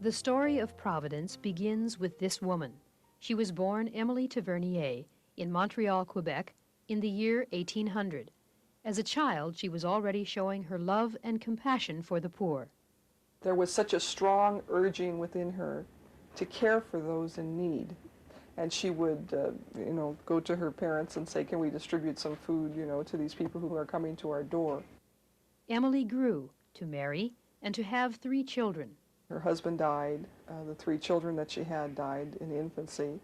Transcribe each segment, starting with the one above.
The story of Providence begins with this woman. She was born Emily Tavernier in Montreal, Quebec, in the year 1800. As a child, she was already showing her love and compassion for the poor. There was such a strong urging within her to care for those in need. And she would, go to her parents and say, can we distribute some food, to these people who are coming to our door. Emily grew to marry and to have 3 children. Her husband died. The 3 children that she had died in infancy.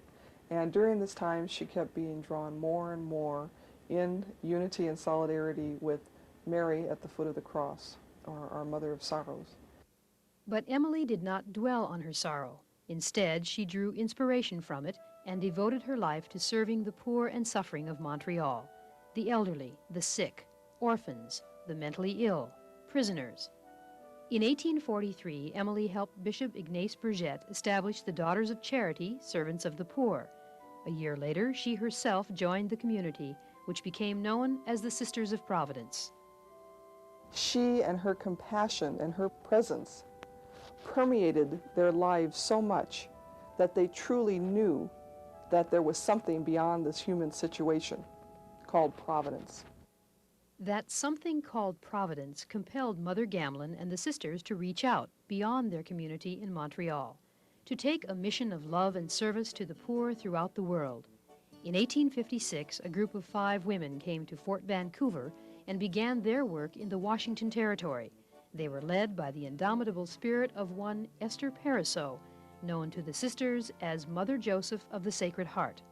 And during this time, she kept being drawn more and more in unity and solidarity with Mary at the foot of the cross, or our Mother of Sorrows. But Emily did not dwell on her sorrow. Instead, she drew inspiration from it and devoted her life to serving the poor and suffering of Montreal, the elderly, the sick, orphans, the mentally ill, prisoners. In 1843, Emily helped Bishop Ignace Burgett establish the Daughters of Charity, Servants of the Poor. A year later, she herself joined the community, which became known as the Sisters of Providence. She and her compassion and her presence permeated their lives so much that they truly knew that there was something beyond this human situation called Providence. That something called Providence compelled Mother Gamlin and the sisters to reach out beyond their community in Montreal, to take a mission of love and service to the poor throughout the world. In 1856, a group of 5 women came to Fort Vancouver and began their work in the Washington Territory. They were led by the indomitable spirit of one Esther Pariseau, known to the sisters as Mother Joseph of the Sacred Heart.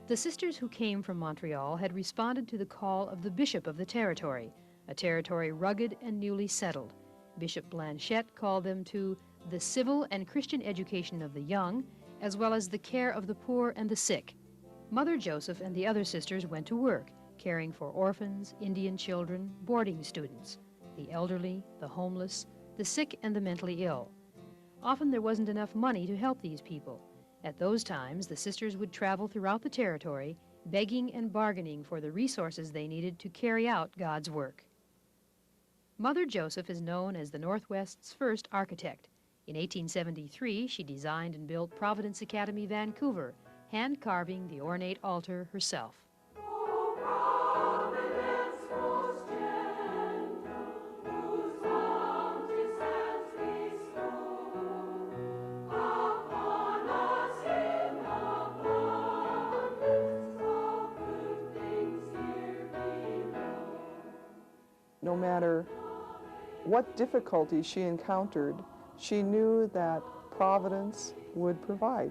The sisters who came from Montreal had responded to the call of the bishop of the territory, a territory rugged and newly settled. Bishop Blanchette called them to the civil and Christian education of the young, as well as the care of the poor and the sick. Mother Joseph and the other sisters went to work, caring for orphans, Indian children, boarding students, the elderly, the homeless, the sick, and the mentally ill. Often there wasn't enough money to help these people. At those times, the sisters would travel throughout the territory, begging and bargaining for the resources they needed to carry out God's work. Mother Joseph is known as the Northwest's first architect. In 1873, she designed and built Providence Academy, Vancouver, hand-carving the ornate altar herself. No matter what difficulties she encountered, she knew that Providence would provide.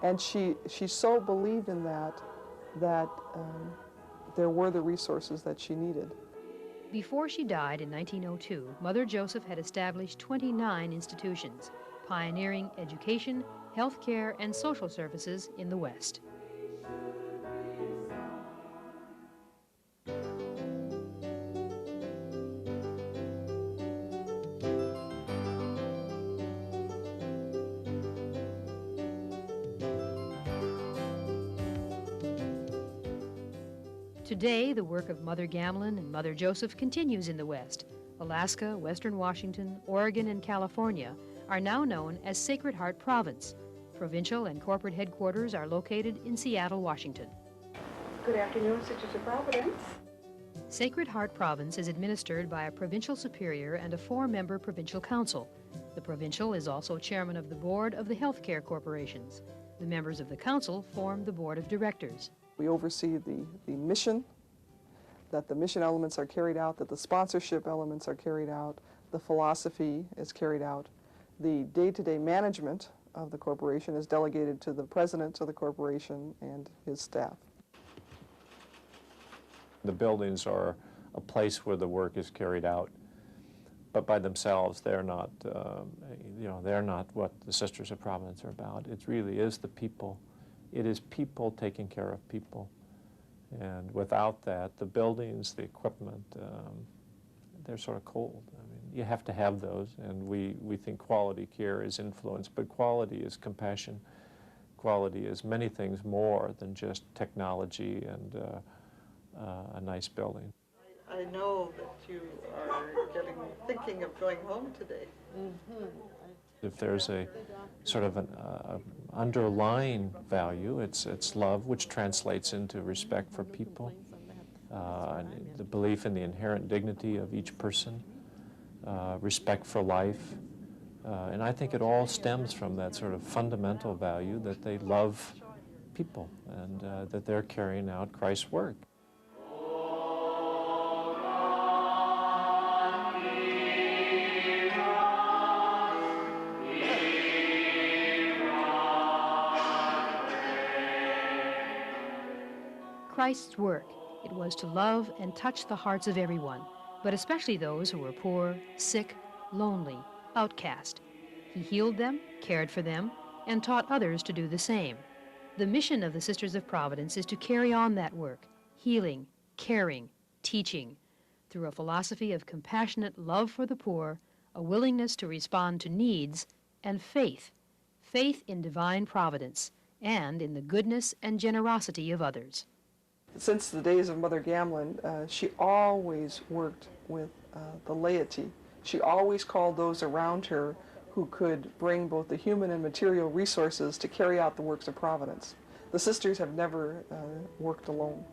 And she so believed in that there were the resources that she needed. Before she died in 1902, Mother Joseph had established 29 institutions, pioneering education, health care, and social services in the West. Today, the work of Mother Gamlin and Mother Joseph continues in the West. Alaska, Western Washington, Oregon, and California are now known as Sacred Heart Province. Provincial and corporate headquarters are located in Seattle, Washington. Good afternoon, Sisters of Providence. Sacred Heart Province is administered by a provincial superior and a 4-member provincial council. The provincial is also chairman of the board of the healthcare corporations. The members of the council form the board of directors. We oversee the mission, that the mission elements are carried out, that the sponsorship elements are carried out, the philosophy is carried out. The day-to-day management of the corporation is delegated to the president of the corporation and his staff. The buildings are a place where the work is carried out, but by themselves they're not, they're not what the Sisters of Providence are about. It really is the people. It is people taking care of people. And without that, the buildings, the equipment, they're sort of cold. I mean, you have to have those, and we think quality care is influence, but quality is compassion. Quality is many things more than just technology and a nice building. I know that you are thinking of going home today. If there's a sort of an underlying value, it's love, which translates into respect for people, and the belief in the inherent dignity of each person, respect for life. And I think it all stems from that sort of fundamental value that they love people and that they're carrying out Christ's work. Christ's work, it was to love and touch the hearts of everyone, but especially those who were poor, sick, lonely, outcast. He healed them, cared for them, and taught others to do the same. The mission of the Sisters of Providence is to carry on that work, healing, caring, teaching, through a philosophy of compassionate love for the poor, a willingness to respond to needs, and faith in divine providence, and in the goodness and generosity of others. Since the days of Mother Gamlin, she always worked with the laity. She always called those around her who could bring both the human and material resources to carry out the works of Providence. The sisters have never worked alone.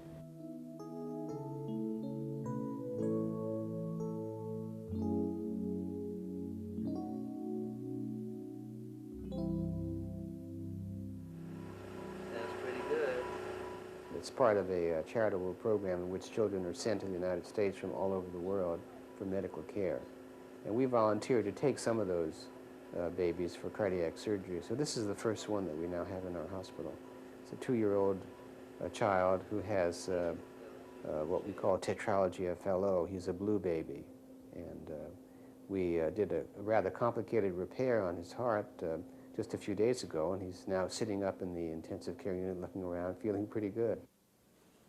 It's part of a charitable program in which children are sent to the United States from all over the world for medical care. And we volunteered to take some of those babies for cardiac surgery. So this is the first one that we now have in our hospital. It's a 2-year-old child who has what we call tetralogy FLO. He's a blue baby. And we did a rather complicated repair on his heart just a few days ago, and he's now sitting up in the intensive care unit looking around, feeling pretty good.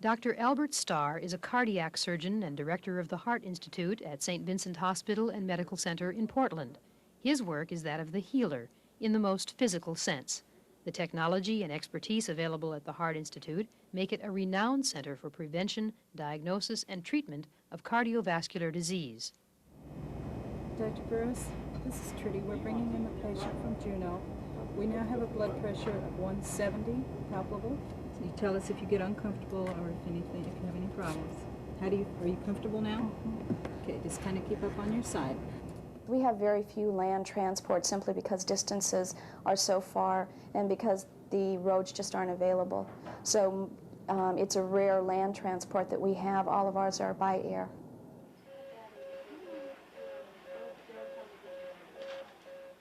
Dr. Albert Starr is a cardiac surgeon and director of the Heart Institute at St. Vincent Hospital and Medical Center in Portland. His work is that of the healer, in the most physical sense. The technology and expertise available at the Heart Institute make it a renowned center for prevention, diagnosis, and treatment of cardiovascular disease. Dr. Burris, this is Trudy. We're bringing in the patient from Juneau. We now have a blood pressure of 170, palpable. So you tell us if you get uncomfortable or if you have any problems. Are you comfortable now? Okay, just kind of keep up on your side. We have very few land transports simply because distances are so far and because the roads just aren't available. So it's a rare land transport that we have. All of ours are by air.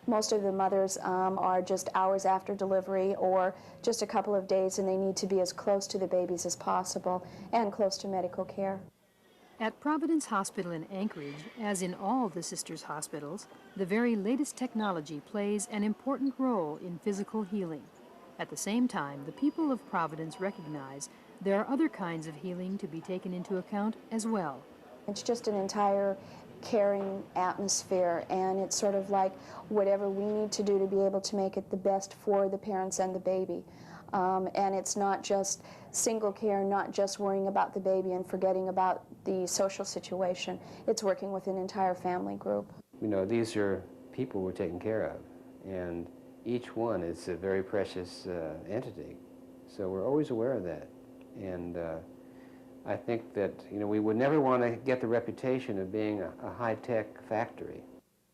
Most of the mothers are just hours after delivery or just a couple of days, and they need to be as close to the babies as possible and close to medical care. At Providence Hospital in Anchorage, as in all the sisters' hospitals, the very latest technology plays an important role in physical healing. At the same time, the people of Providence recognize there are other kinds of healing to be taken into account as well. It's just an entire caring atmosphere, and it's sort of like whatever we need to do to be able to make it the best for the parents and the baby. And it's not just single care, not just worrying about the baby and forgetting about the social situation. It's working with an entire family group. You know, these are people we're taking care of, and each one is a very precious entity. So we're always aware of that. And I think that, you know, we would never want to get the reputation of being a high-tech factory.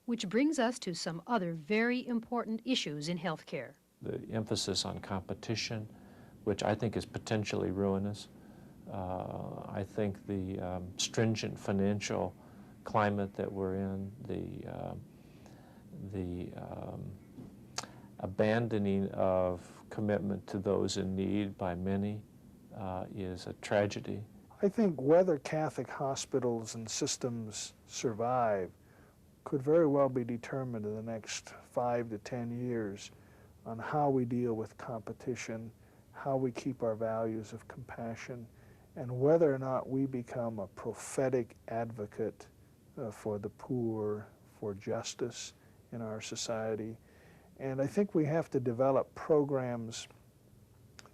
Which brings us to some other very important issues in healthcare. The emphasis on competition, which I think is potentially ruinous. I think the stringent financial climate that we're in, the abandoning of commitment to those in need by many is a tragedy. I think whether Catholic hospitals and systems survive could very well be determined in the next 5 to 10 years on how we deal with competition, how we keep our values of compassion, and whether or not we become a prophetic advocate for the poor, for justice in our society. And I think we have to develop programs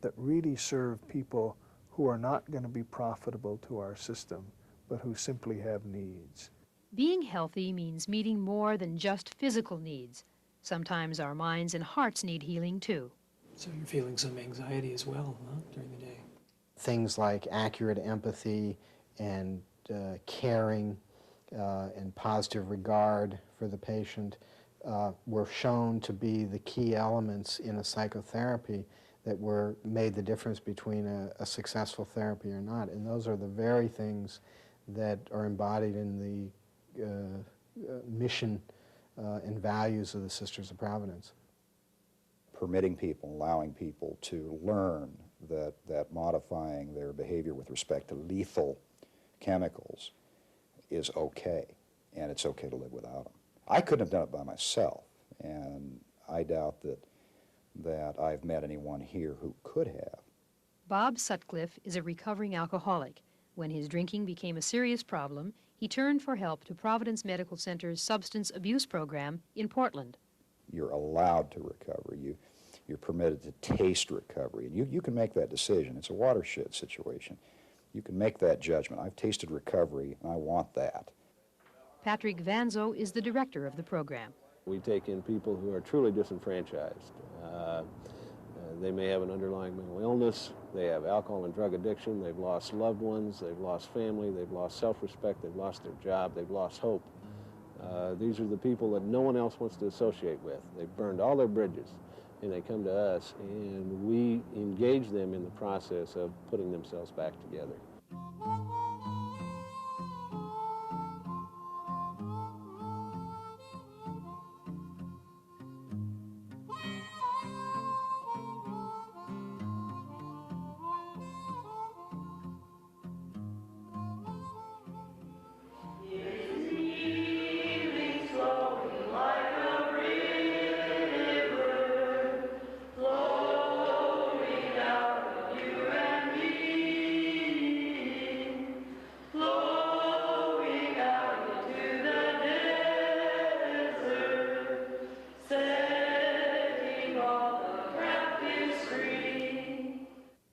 that really serve people who are not going to be profitable to our system, but who simply have needs. Being healthy means meeting more than just physical needs. Sometimes our minds and hearts need healing too. So you're feeling some anxiety as well, huh, during the day? Things like accurate empathy and caring and positive regard for the patient were shown to be the key elements in a psychotherapy that made the difference between a successful therapy or not. And those are the very things that are embodied in the mission and values of the Sisters of Providence. Permitting people, allowing people to learn that modifying their behavior with respect to lethal chemicals is okay, and it's okay to live without them. I couldn't have done it by myself, and I doubt that I've met anyone here who could have. Bob Sutcliffe is a recovering alcoholic. When his drinking became a serious problem, he turned for help to Providence Medical Center's substance abuse program in Portland. You're allowed to recover. You're permitted to taste recovery. And you can make that decision. It's a watershed situation. You can make that judgment. I've tasted recovery, and I want that. Patrick Vanzo is the director of the program. We take in people who are truly disenfranchised. They may have an underlying mental illness, they have alcohol and drug addiction, they've lost loved ones, they've lost family, they've lost self-respect, they've lost their job, they've lost hope. These are the people that no one else wants to associate with. They've burned all their bridges, and they come to us, and we engage them in the process of putting themselves back together.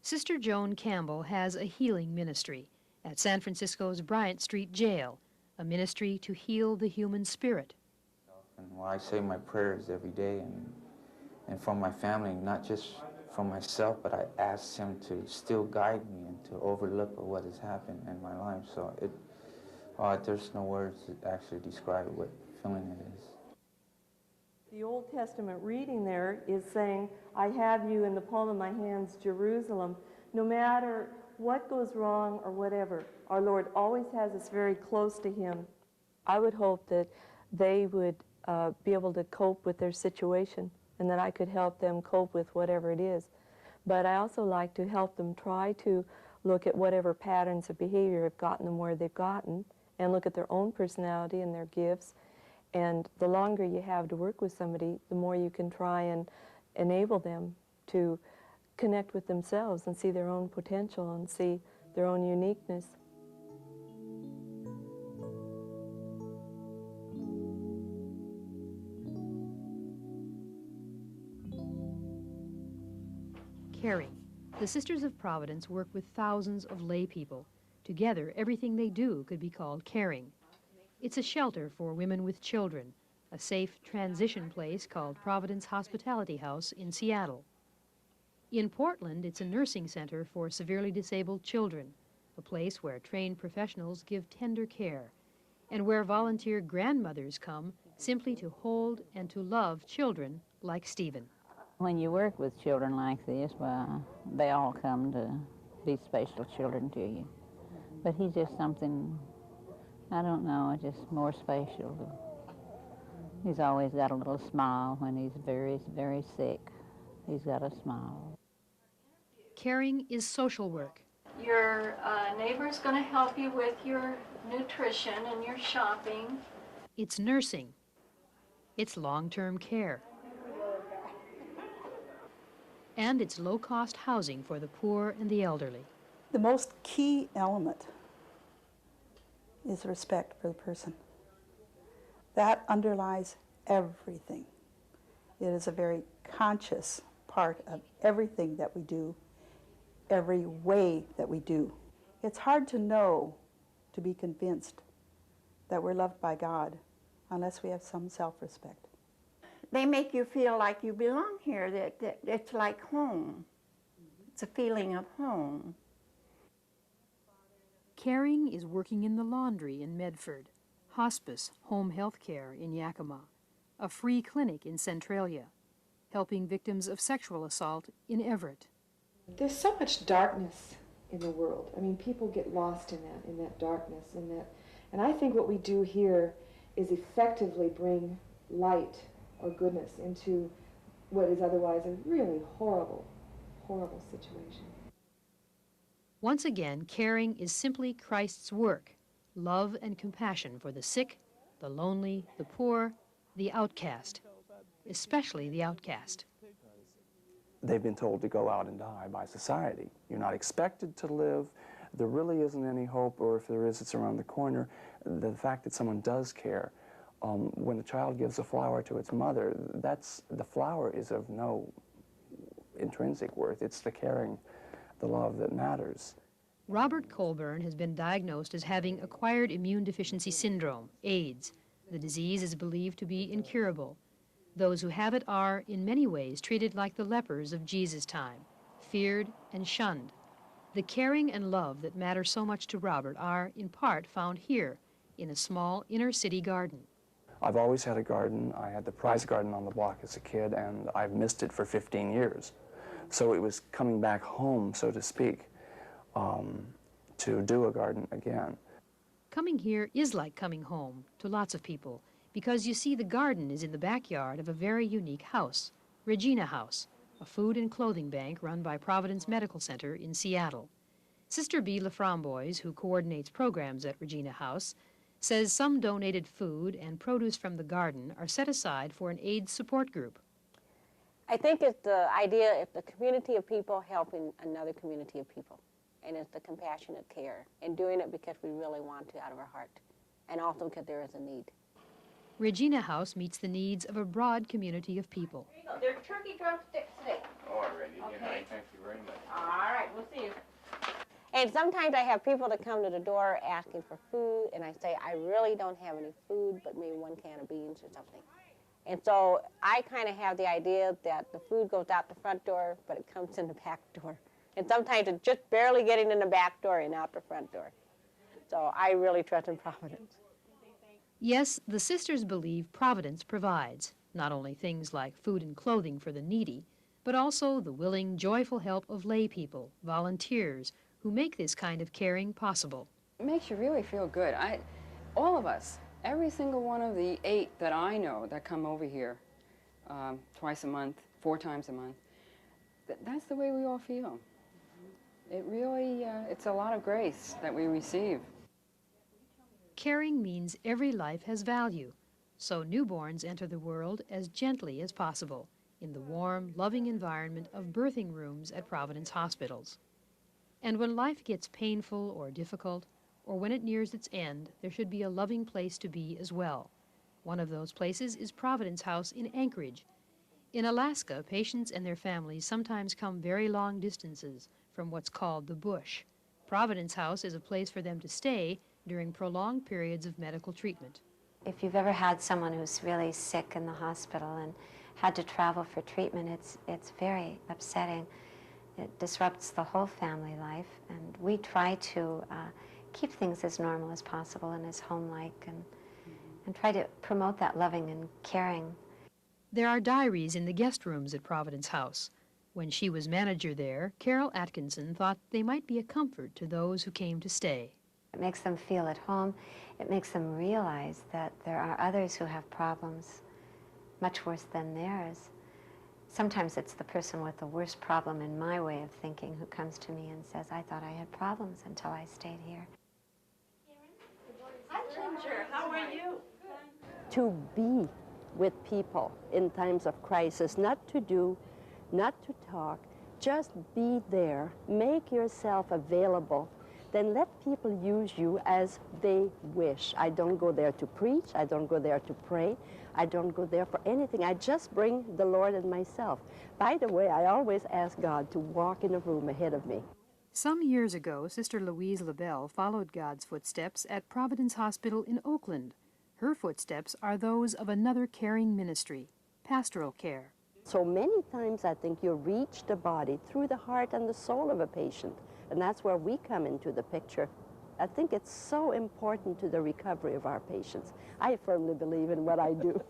Sister Joan Campbell has a healing ministry at San Francisco's Bryant Street Jail, a ministry to heal the human spirit. And well, I say my prayers every day and for my family, not just for myself, but I ask him to still guide me and to overlook what has happened in my life. So there's no words that actually describe what feeling it is. The Old Testament reading there is saying, I have you in the palm of my hands, Jerusalem. No matter what goes wrong or whatever, our Lord always has us very close to him. I would hope that they would be able to cope with their situation and that I could help them cope with whatever it is. But I also like to help them try to look at whatever patterns of behavior have gotten them where they've gotten and look at their own personality and their gifts. And the longer you have to work with somebody, the more you can try and enable them to connect with themselves and see their own potential and see their own uniqueness. Caring. The Sisters of Providence work with thousands of lay people. Together, everything they do could be called caring. It's a shelter for women with children, a safe transition place called Providence Hospitality House in Seattle. In Portland, it's a nursing center for severely disabled children, a place where trained professionals give tender care, and where volunteer grandmothers come simply to hold and to love children like Stephen. When you work with children like this, well, they all come to be special children to you. But he's just something, I don't know, just more special. He's always got a little smile when he's very, very sick. He's got a smile. Caring is social work. Your neighbor's going to help you with your nutrition and your shopping. It's nursing. It's long-term care. And it's low-cost housing for the poor and the elderly. The most key element is respect for the person. That underlies everything. It is a very conscious part of everything that we do every way that we do. It's hard to know, to be convinced that we're loved by God unless we have some self-respect. They make you feel like you belong here, that it's like home. It's a feeling of home. Caring is working in the laundry in Medford, hospice, home health care in Yakima, a free clinic in Centralia, helping victims of sexual assault in Everett. There's so much darkness in the world. I mean, people get lost in that darkness, and I think what we do here is effectively bring light or goodness into what is otherwise a really horrible, horrible situation. Once again, caring is simply Christ's work, love and compassion for the sick, the lonely, the poor, the outcast, especially the outcast. They've been told to go out and die by society. You're not expected to live. There really isn't any hope, or if there is, it's around the corner. The fact that someone does care, when a child gives a flower to its mother, the flower is of no intrinsic worth. It's the caring, the love that matters. Robert Colburn has been diagnosed as having acquired immune deficiency syndrome, AIDS. The disease is believed to be incurable. Those who have it are, in many ways, treated like the lepers of Jesus' time, feared and shunned. The caring and love that matter so much to Robert are, in part, found here, in a small inner-city garden. I've always had a garden. I had the prize garden on the block as a kid, and I've missed it for 15 years. So it was coming back home, so to speak, to do a garden again. Coming here is like coming home to lots of people, because you see the garden is in the backyard of a very unique house, Regina House, a food and clothing bank run by Providence Medical Center in Seattle. Sister B. LaFramboise, who coordinates programs at Regina House, says some donated food and produce from the garden are set aside for an AIDS support group. I think it's the idea of the community of people helping another community of people. And it's the compassionate care, and doing it because we really want to out of our heart, and also because there is a need. Regina House meets the needs of a broad community of people. Here you go. There's turkey drumsticks today. All righty. Okay. Thank you very much. All right, we'll see you. And sometimes I have people that come to the door asking for food, and I say, I really don't have any food, but maybe one can of beans or something. And so I kind of have the idea that the food goes out the front door, but it comes in the back door. And sometimes it's just barely getting in the back door and out the front door. So I really trust in Providence. Yes, the sisters believe Providence provides not only things like food and clothing for the needy, but also the willing, joyful help of lay people, volunteers, who make this kind of caring possible. It makes you really feel good. All of us, every single one of the 8 that I know that come over here twice a month, 4 times a month, that's the way we all feel. It really, it's a lot of grace that we receive. Caring means every life has value, so newborns enter the world as gently as possible in the warm, loving environment of birthing rooms at Providence hospitals. And when life gets painful or difficult, or when it nears its end, there should be a loving place to be as well. One of those places is Providence House in Anchorage. In Alaska, patients and their families sometimes come very long distances from what's called the bush. Providence House is a place for them to stay during prolonged periods of medical treatment. If you've ever had someone who's really sick in the hospital and had to travel for treatment, it's very upsetting. It disrupts the whole family life, and we try to keep things as normal as possible and as home-like, and try to promote that loving and caring. There are diaries in the guest rooms at Providence House. When she was manager there, Carol Atkinson thought they might be a comfort to those who came to stay. It makes them feel at home. It makes them realize that there are others who have problems much worse than theirs. Sometimes it's the person with the worst problem in my way of thinking who comes to me and says, I thought I had problems until I stayed here. Hi, Ginger. How are you? To be with people in times of crisis, not to do, not to talk, just be there. Make yourself available then let people use you as they wish. I don't go there to preach. I don't go there to pray. I don't go there for anything. I just bring the Lord and myself. By the way, I always ask God to walk in a room ahead of me. Some years ago, Sister Louise LaBelle followed God's footsteps at Providence Hospital in Oakland. Her footsteps are those of another caring ministry, pastoral care. So many times I think you reach the body through the heart and the soul of a patient, and that's where we come into the picture. I think it's so important to the recovery of our patients. I firmly believe in what I do.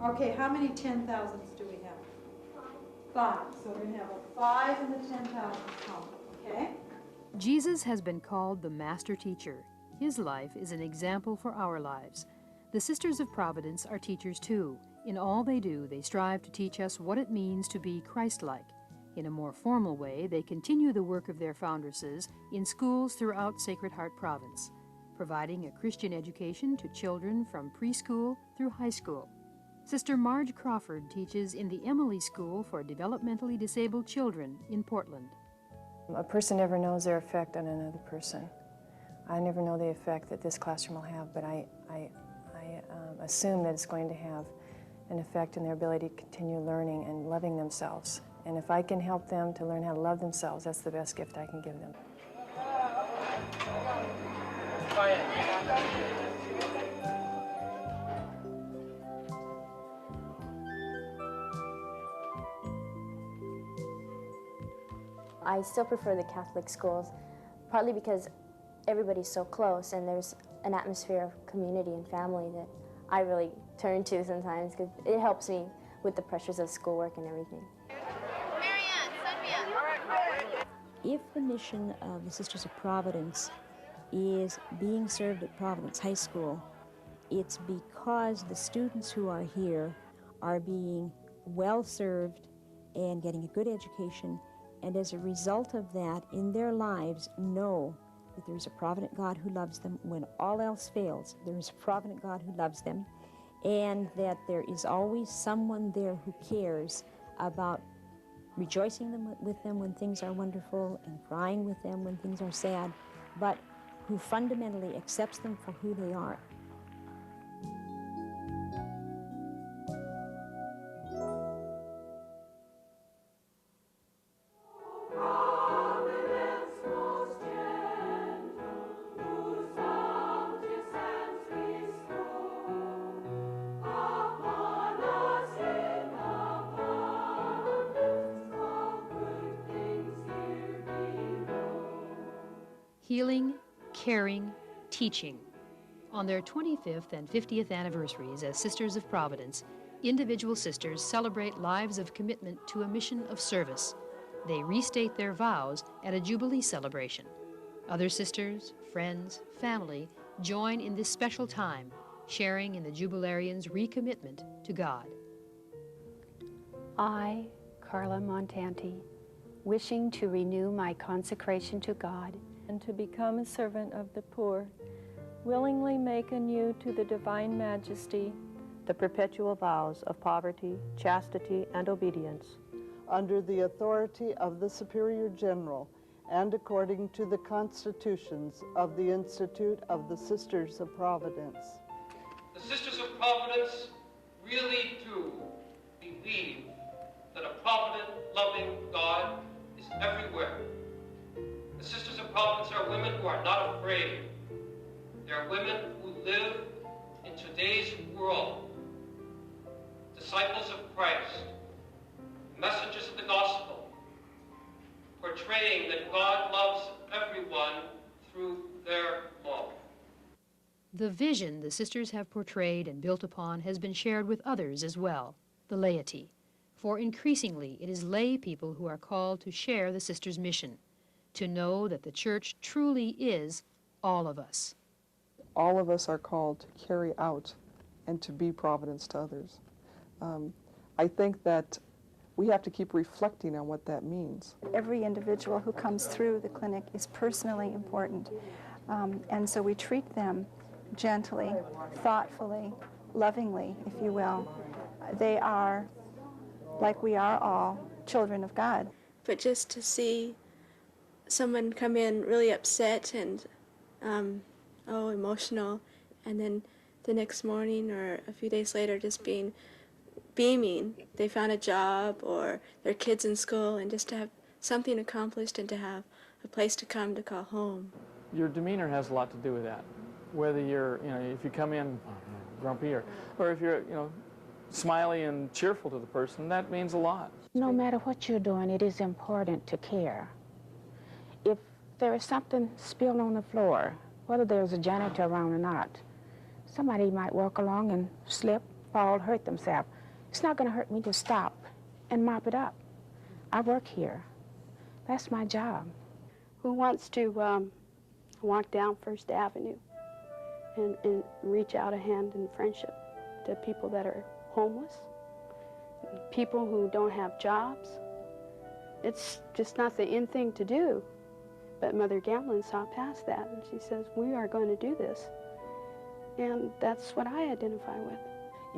Okay, how many 10,000s do we have? 5. So we're going to have a 5 in the 10,000 column, okay? Jesus has been called the Master Teacher. His life is an example for our lives. The Sisters of Providence are teachers too. In all they do, they strive to teach us what it means to be Christ-like. In a more formal way, they continue the work of their foundresses in schools throughout Sacred Heart Province, providing a Christian education to children from preschool through high school. Sister Marge Crawford teaches in the Emily School for Developmentally Disabled Children in Portland. A person never knows their effect on another person. I never know the effect that this classroom will have, but I assume that it's going to have an effect in their ability to continue learning and loving themselves. And if I can help them to learn how to love themselves, that's the best gift I can give them. I still prefer the Catholic schools, partly because everybody's so close and there's an atmosphere of community and family that I really turn to sometimes because it helps me with the pressures of schoolwork and everything. If the mission of the Sisters of Providence is being served at Providence High School, it's because the students who are here are being well served and getting a good education, and as a result of that, in their lives, know that there is a provident God who loves them. When all else fails, there is a provident God who loves them, and that there is always someone there who cares about rejoicing with them when things are wonderful and crying with them when things are sad, but who fundamentally accepts them for who they are. Healing, caring, teaching. On their 25th and 50th anniversaries as Sisters of Providence, individual sisters celebrate lives of commitment to a mission of service. They restate their vows at a Jubilee celebration. Other sisters, friends, family join in this special time, sharing in the Jubilarians' recommitment to God. I, Carla Montanti, wishing to renew my consecration to God and to become a servant of the poor, willingly make anew to the divine majesty the perpetual vows of poverty, chastity, and obedience, under the authority of the Superior General and according to the constitutions of the Institute of the Sisters of Providence. The Sisters of Providence really do believe that a provident, loving God is everywhere. The Sisters of Providence are women who are not afraid. They are women who live in today's world, disciples of Christ, messengers of the gospel, portraying that God loves everyone through their love. The vision the sisters have portrayed and built upon has been shared with others as well, the laity. For increasingly, it is lay people who are called to share the sisters' mission, to know that the church truly is all of us. All of us are called to carry out and to be Providence to others. I think that we have to keep reflecting on what that means. Every individual who comes through the clinic is personally important. And so we treat them gently, thoughtfully, lovingly, if you will. They are, like we are all, children of God. But just to see someone come in really upset and emotional, and then the next morning or a few days later just beaming, they found a job or their kids in school, and just to have something accomplished and to have a place to come to call home. Your demeanor has a lot to do with that. Whether you're, if you come in grumpy or if you're, smiley and cheerful to the person, that means a lot. No matter what you're doing, it is important to care. If there is something spilled on the floor, whether there's a janitor around or not, somebody might walk along and slip, fall, hurt themselves. It's not going to hurt me to stop and mop it up. I work here. That's my job. Who wants to walk down First Avenue and reach out a hand in friendship to people that are homeless, people who don't have jobs? It's just not the in thing to do. But Mother Gamblin saw past that, and she says, we are going to do this. And that's what I identify with.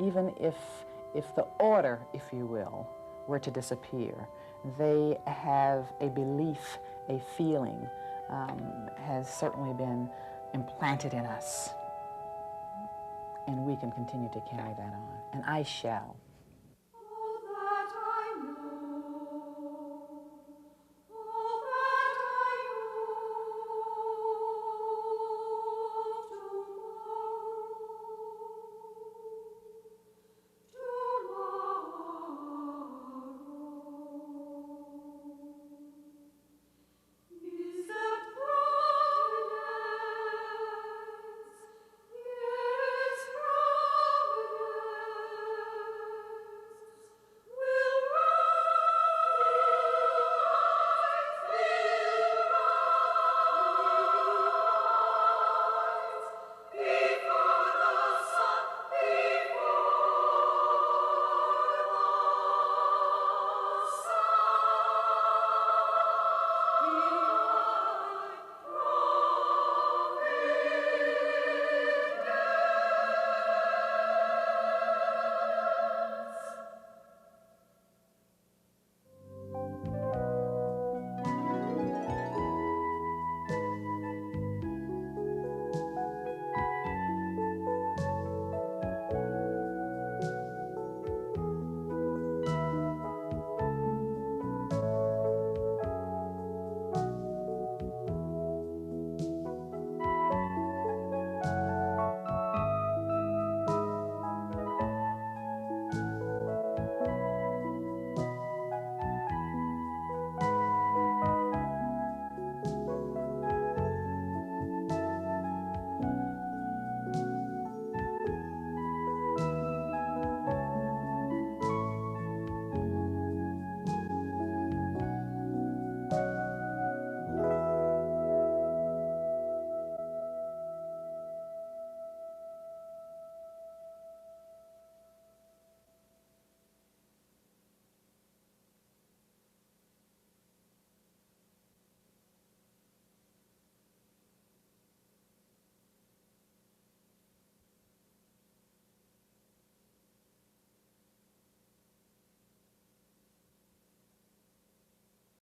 Even if the order, if you will, were to disappear, they have a belief, a feeling, has certainly been implanted in us. And we can continue to carry that on. And I shall. Be